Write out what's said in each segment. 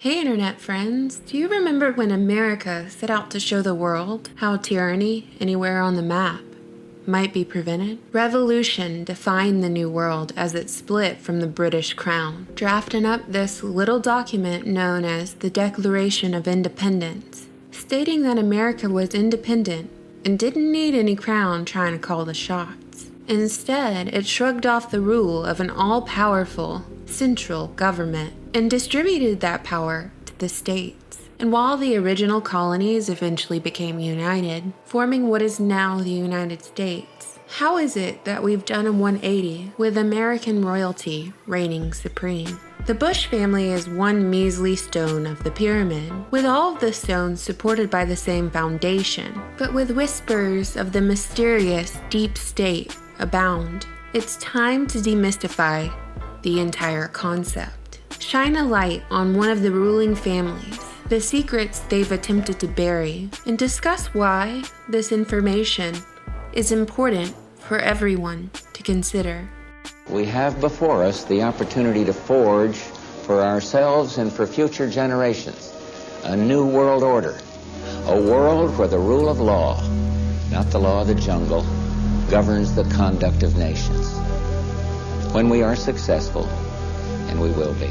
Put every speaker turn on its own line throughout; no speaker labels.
Hey internet friends, do you remember when America set out to show the world how tyranny anywhere on the map might be prevented? Revolution defined the New World as it split from the British Crown, drafting up this little document known as the Declaration of Independence, stating that America was independent and didn't need any crown trying to call the shots. Instead, it shrugged off the rule of an all-powerful central government and distributed that power to the states. And while the original colonies eventually became united, forming what is now the United States, how is it that we've done a 180 with American royalty reigning supreme? The Bush family is one measly stone of the pyramid, with all of the stones supported by the same foundation, but with whispers of the mysterious deep state abound. It's time to demystify the entire concept. Shine a light on one of the ruling families, the secrets they've attempted to bury, and discuss why this information is important for everyone to consider.
We have before us the opportunity to forge for ourselves and for future generations a new world order, a world where the rule of law, not the law of the jungle, governs the conduct of nations. When we are successful, and we will be,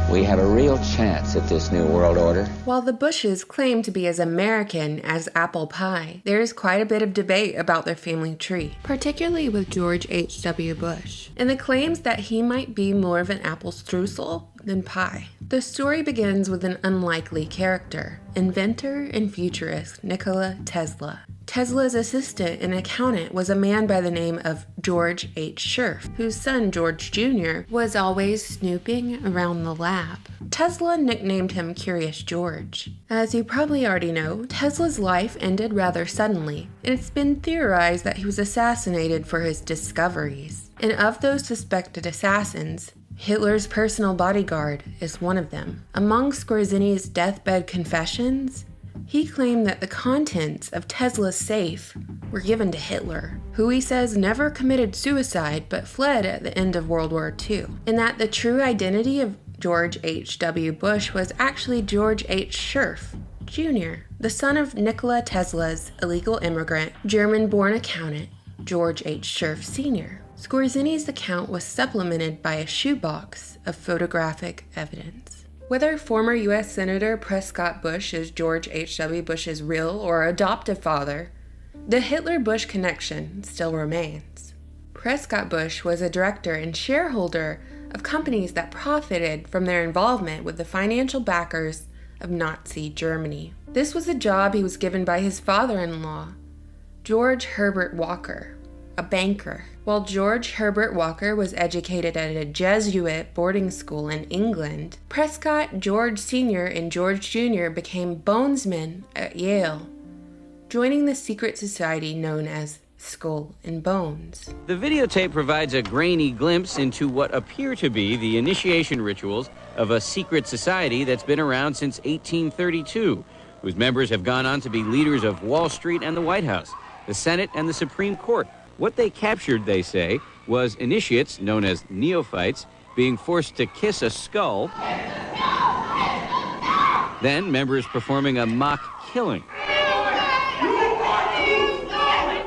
we have a real chance at this new world order.
While the Bushes claim to be as American as apple pie, there is quite a bit of debate about their family tree, particularly with George H.W. Bush, and the claims that he might be more of an apple streusel than pie. The story begins with an unlikely character, inventor and futurist Nikola Tesla. Tesla's assistant and accountant was a man by the name of George H. Scherf, whose son George Jr. was always snooping around the lab. Tesla nicknamed him Curious George. As you probably already know, Tesla's life ended rather suddenly, and it's been theorized that he was assassinated for his discoveries. And of those suspected assassins, Hitler's personal bodyguard is one of them. Among Skorzeni's deathbed confessions, he claimed that the contents of Tesla's safe were given to Hitler, who he says never committed suicide but fled at the end of World War II, and that the true identity of George H.W. Bush was actually George H. Scherf, Jr., the son of Nikola Tesla's illegal immigrant, German-born accountant, George H. Scherf Sr. Skorzeni's account was supplemented by a shoebox of photographic evidence. Whether former U.S. Senator Prescott Bush is George H.W. Bush's real or adoptive father, the Hitler-Bush connection still remains. Prescott Bush was a director and shareholder of companies that profited from their involvement with the financial backers of Nazi Germany. This was a job he was given by his father-in-law, George Herbert Walker, a banker. While George Herbert Walker was educated at a Jesuit boarding school in England, Prescott, George Sr., and George Jr. became bonesmen at Yale, joining the secret society known as Skull and Bones.
The videotape provides a grainy glimpse into what appear to be the initiation rituals of a secret society that's been around since 1832, whose members have gone on to be leaders of Wall Street and the White House, the Senate and the Supreme Court. What they captured, they say, was initiates, known as neophytes, being forced to kiss a skull, then members performing a mock killing.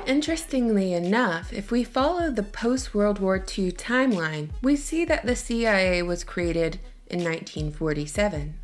Interestingly enough, if we follow the post-World War II timeline, we see that the CIA was created in 1947.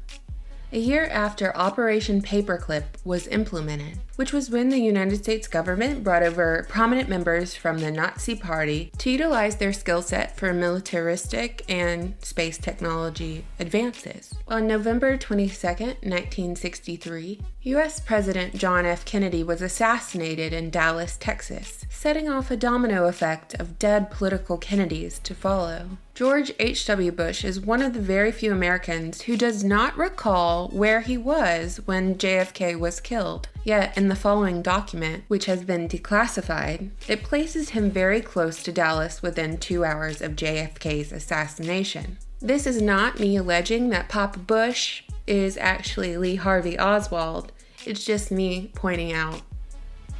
A year after Operation Paperclip was implemented, which was when the United States government brought over prominent members from the Nazi Party to utilize their skill set for militaristic and space technology advances. On November 22, 1963, U.S. President John F. Kennedy was assassinated in Dallas, Texas, setting off a domino effect of dead political Kennedys to follow. George H.W. Bush is one of the very few Americans who does not recall where he was when JFK was killed. Yet, in the following document, which has been declassified, it places him very close to Dallas within 2 hours of JFK's assassination. This is not me alleging that Papa Bush is actually Lee Harvey Oswald. It's just me pointing out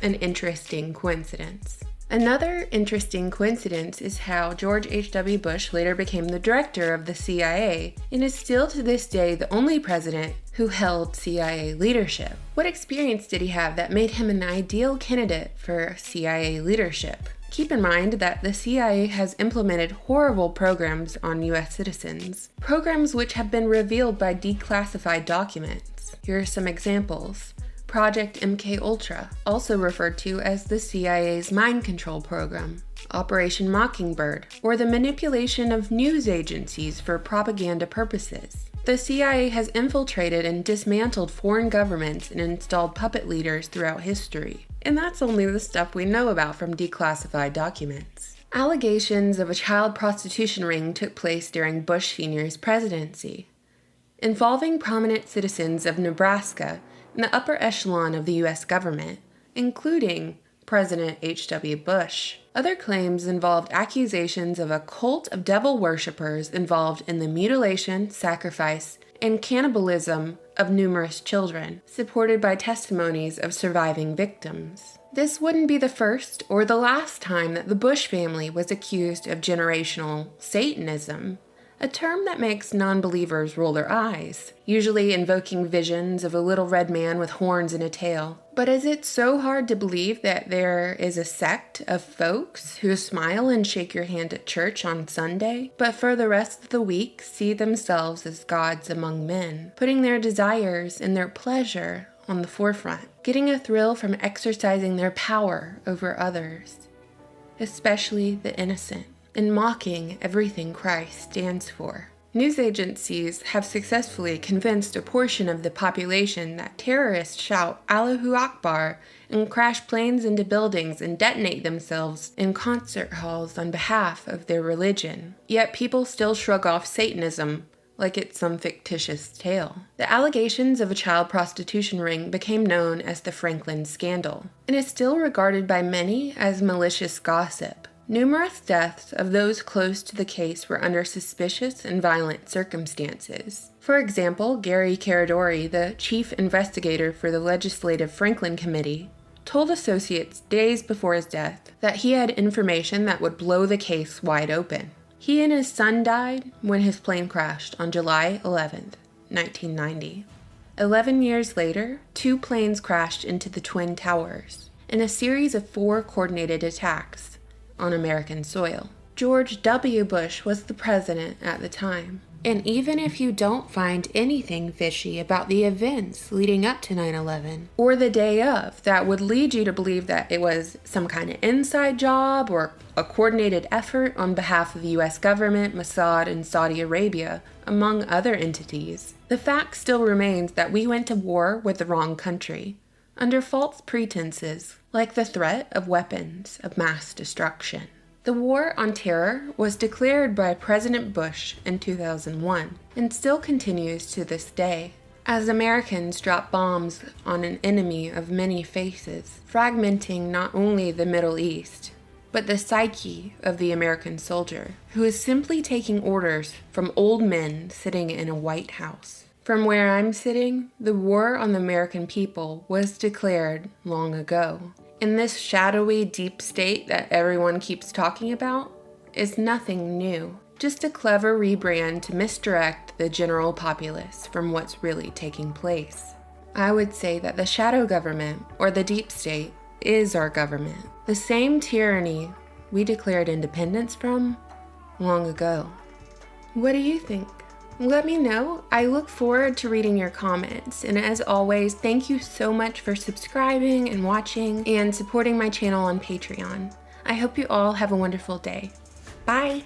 an interesting coincidence. Another interesting coincidence is how George H.W. Bush later became the director of the CIA and is still to this day the only president who held CIA leadership. What experience did he have that made him an ideal candidate for CIA leadership? Keep in mind that the CIA has implemented horrible programs on US citizens, programs which have been revealed by declassified documents. Here are some examples. Project MKUltra, also referred to as the CIA's mind control program, Operation Mockingbird, or the manipulation of news agencies for propaganda purposes. The CIA has infiltrated and dismantled foreign governments and installed puppet leaders throughout history. And that's only the stuff we know about from declassified documents. Allegations of a child prostitution ring took place during Bush Sr.'s presidency, involving prominent citizens of Nebraska in the upper echelon of the U.S. government, including President H.W. Bush. Other claims involved accusations of a cult of devil worshippers involved in the mutilation, sacrifice, and cannibalism of numerous children, supported by testimonies of surviving victims. This wouldn't be the first or the last time that the Bush family was accused of generational Satanism, a term that makes non-believers roll their eyes, usually invoking visions of a little red man with horns and a tail. But is it so hard to believe that there is a sect of folks who smile and shake your hand at church on Sunday, but for the rest of the week see themselves as gods among men, putting their desires and their pleasure on the forefront, getting a thrill from exercising their power over others, especially the innocent, and mocking everything Christ stands for? News agencies have successfully convinced a portion of the population that terrorists shout Allahu Akbar and crash planes into buildings and detonate themselves in concert halls on behalf of their religion. Yet people still shrug off Satanism like it's some fictitious tale. The allegations of a child prostitution ring became known as the Franklin Scandal, and is still regarded by many as malicious gossip. Numerous deaths of those close to the case were under suspicious and violent circumstances. For example, Gary Caradori, the chief investigator for the Legislative Franklin Committee, told associates days before his death that he had information that would blow the case wide open. He and his son died when his plane crashed on July 11, 1990. 11 years later, 2 planes crashed into the Twin Towers in a series of 4 coordinated attacks on American soil. George W. Bush was the president at the time. And even if you don't find anything fishy about the events leading up to 9/11, or the day of, that would lead you to believe that it was some kind of inside job or a coordinated effort on behalf of the US government, Mossad, and Saudi Arabia, among other entities, the fact still remains that we went to war with the wrong country, under false pretenses, like the threat of weapons of mass destruction. The War on Terror was declared by President Bush in 2001 and still continues to this day, as Americans drop bombs on an enemy of many faces, fragmenting not only the Middle East, but the psyche of the American soldier, who is simply taking orders from old men sitting in a White House. From where I'm sitting, the war on the American people was declared long ago. And this shadowy deep state that everyone keeps talking about is nothing new, just a clever rebrand to misdirect the general populace from what's really taking place. I would say that the shadow government, or the deep state, is our government, the same tyranny we declared independence from long ago. What do you think? Let me know. I look forward to reading your comments, and as always, thank you so much for subscribing and watching and supporting my channel on Patreon. I hope you all have a wonderful day. Bye!